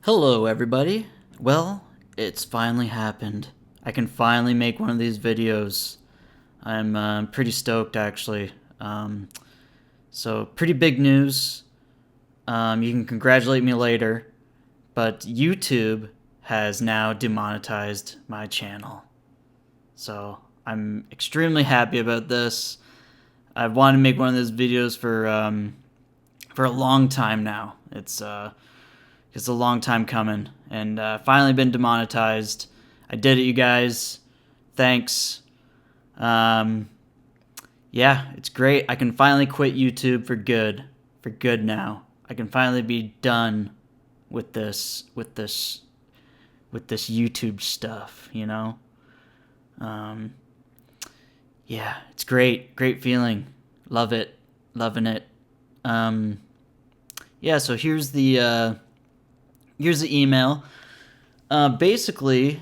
Hello everybody. Well, it's finally happened. I can finally make one of these videos. I'm pretty stoked actually. So pretty big news. You can congratulate me later, but YouTube has now demonetized my channel. So I'm extremely happy about this. I've wanted to make one of those videos for a long time now. It's a long time coming, and finally been demonetized. I did it, you guys. Thanks. Yeah, it's great. I can finally quit YouTube for good. For good now. I can finally be done with this YouTube stuff, you know? Yeah, it's great. Great feeling. Love it. Loving it. Yeah, so here's the email. Basically,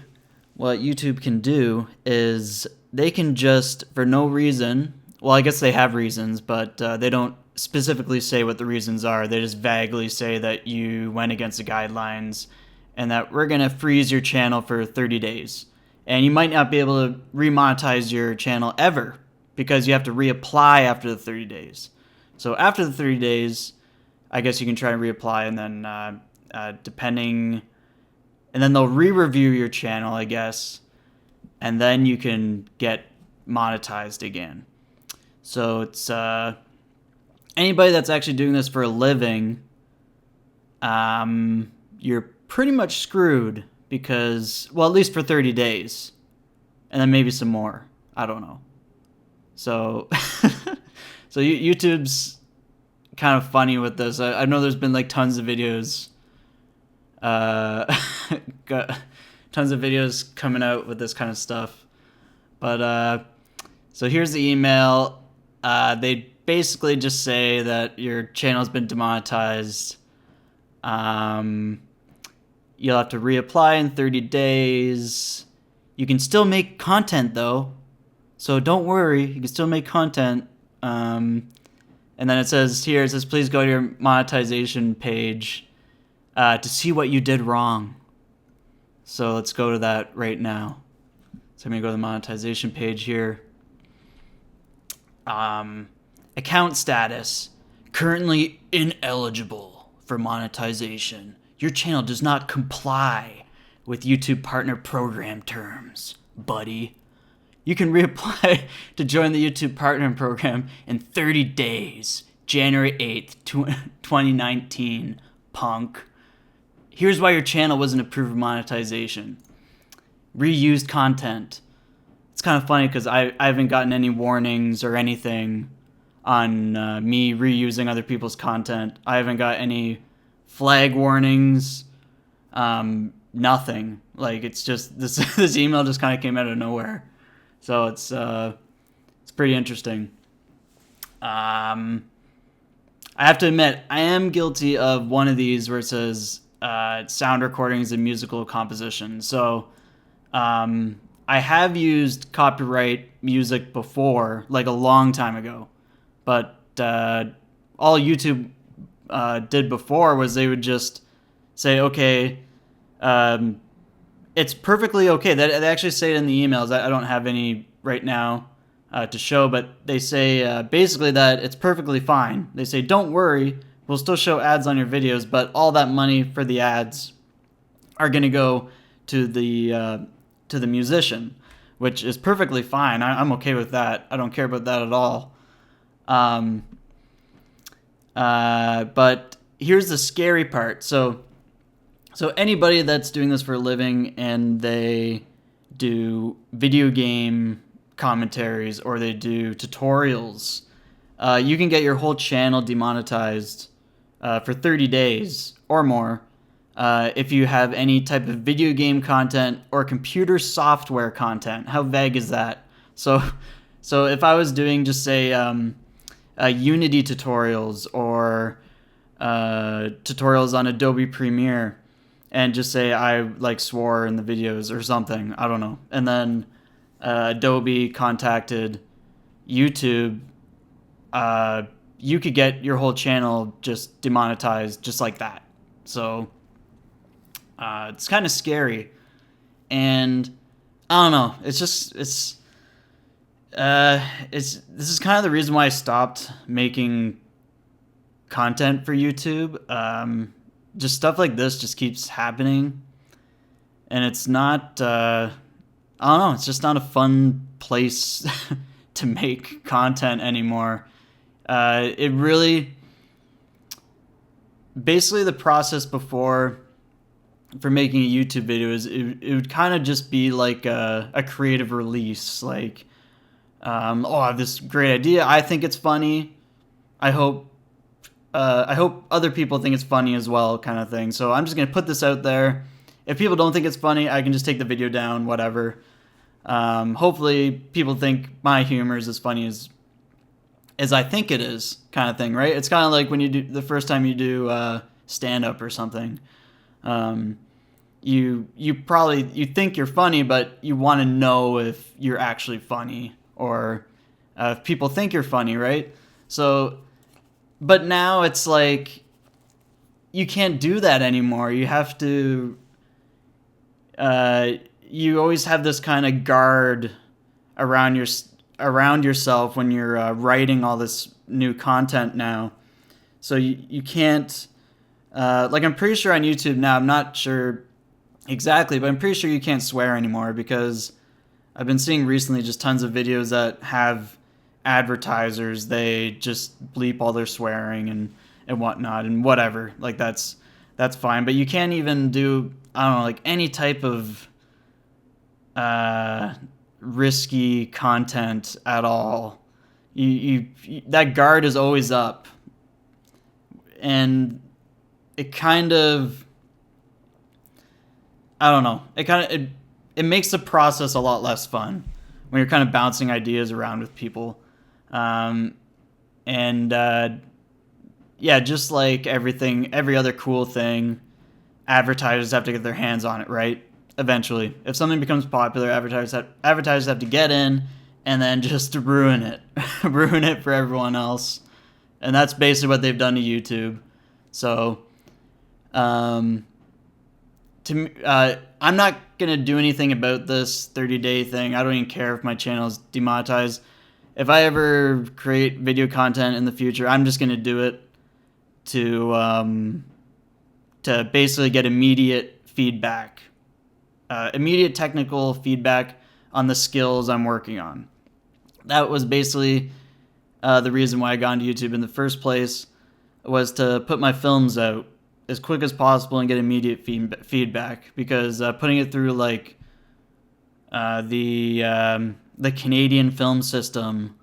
what YouTube can do is they can just, for no reason, well, I guess they have reasons, but they don't specifically say what the reasons are. They just vaguely say that you went against the guidelines and that we're going to freeze your channel for 30 days. And you might not be able to remonetize your channel ever because you have to reapply after the 30 days. So after the 30 days, I guess you can try and reapply, and then depending, and then they'll re-review your channel, I guess, and then you can get monetized again. So it's anybody that's actually doing this for a living, you're pretty much screwed because, well, at least for 30 days, and then maybe some more. I don't know. So, so YouTube's kind of funny with this. I know there's been like tons of videos got tons of videos coming out with this kind of stuff. But so here's the email. They basically just say that your channel's been demonetized. You'll have to reapply in 30 days. You can still make content though, so don't worry. You can still make content. And then it says please go to your monetization page to see what you did wrong. So let's go to that right now. So I'm going to go to the monetization page here. Account status. Currently ineligible for monetization. Your channel does not comply with YouTube Partner Program terms, buddy. You can reapply to join the YouTube Partner Program in 30 days. January 8th, 2019, punk. Here's why your channel wasn't approved for monetization. Reused content. It's kind of funny because I haven't gotten any warnings or anything on me reusing other people's content. I haven't got any flag warnings. Nothing. Like, it's just this email just kind of came out of nowhere. So it's pretty interesting. I have to admit, I am guilty of one of these where it says sound recordings and musical composition. So I have used copyright music before, like a long time ago. But all YouTube did before was they would just say, okay, it's perfectly okay. They actually say it in the emails. I don't have any right now to show, but they say basically that it's perfectly fine. They say, don't worry, we'll still show ads on your videos, but all that money for the ads are going to go to the musician, which is perfectly fine. I'm okay with that. I don't care about that at all. But here's the scary part. So anybody that's doing this for a living and they do video game commentaries or they do tutorials, you can get your whole channel demonetized for 30 days or more if you have any type of video game content or computer software content. How vague is that? So if I was doing just say Unity tutorials or tutorials on Adobe Premiere, and just say I like swore in the videos or something, I don't know, and then Adobe contacted YouTube, you could get your whole channel just demonetized just like that. So It's kind of scary, and I don't know. This is kind of the reason why I stopped making content for YouTube. Just stuff like this just keeps happening, and it's not. I don't know. It's just not a fun place to make content anymore. It really, basically, the process before for making a YouTube video is it would kind of just be like a creative release. Like, oh, I have this great idea. I think it's funny. I hope other people think it's funny as well, kind of thing. So I'm just gonna put this out there. If people don't think it's funny, I can just take the video down, whatever. Hopefully people think my humor is as funny as I think it is, kind of thing, right? It's kind of like when you do the first time you do stand up or something. You think you're funny, but you want to know if you're actually funny, or if people think you're funny, right? So, but now it's like you can't do that anymore. You have to. You always have this kind of guard around yourself when you're writing all this new content now. So you can't, like, I'm pretty sure on YouTube now, I'm not sure exactly, but I'm pretty sure you can't swear anymore, because I've been seeing recently just tons of videos that have advertisers. They just bleep all their swearing and whatnot and whatever. Like, that's fine, but you can't even do, I don't know, like any type of risky content at all. You that guard is always up, and it kind of, I don't know, it makes the process a lot less fun when you're kind of bouncing ideas around with people. Yeah, just like every other cool thing, advertisers have to get their hands on it, right? Eventually, if something becomes popular, advertisers have to get in and then just ruin it, ruin it for everyone else, and that's basically what they've done to YouTube. So, I'm not gonna do anything about this 30-day thing. I don't even care if my channel is demonetized. If I ever create video content in the future, I'm just gonna do it to basically get immediate feedback, immediate technical feedback on the skills I'm working on. That was basically the reason why I got into YouTube in the first place, was to put my films out as quick as possible and get immediate feedback, because putting it through like the Canadian film system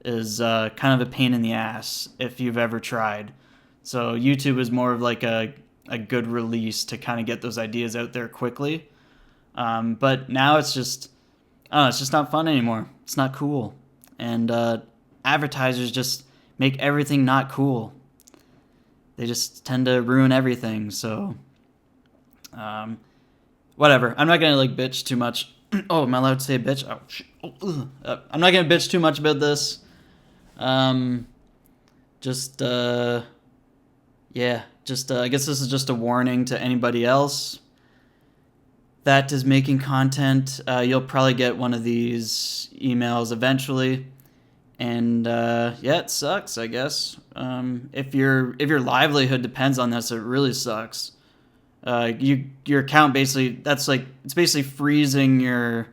is kind of a pain in the ass if you've ever tried. So YouTube is more of like a good release to kind of get those ideas out there quickly. But now it's just, I don't know, it's just not fun anymore. It's not cool. And advertisers just make everything not cool. They just tend to ruin everything. So, whatever. I'm not going to like bitch too much. Oh, am I allowed to say bitch? Oh, shit. I'm not going to bitch too much about this. I guess this is just a warning to anybody else that is making content. You'll probably get one of these emails eventually, and yeah, it sucks, I guess. If your livelihood depends on this, it really sucks. Your account basically, it's basically freezing your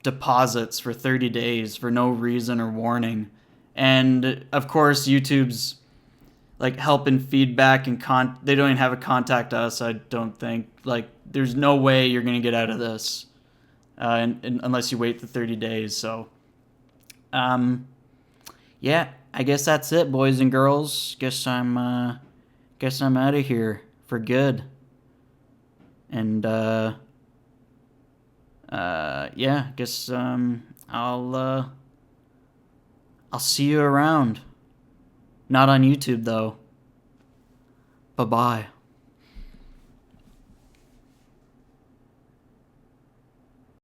deposits for 30 days for no reason or warning. And of course, YouTube's like helping feedback and they don't even have a contact us. I don't think, like, there's no way you're gonna get out of this, unless you wait the 30 days. So, yeah, I guess that's it, boys and girls. Guess I'm out of here for good. And yeah, guess I'll see you around. Not on YouTube though. Bye-bye.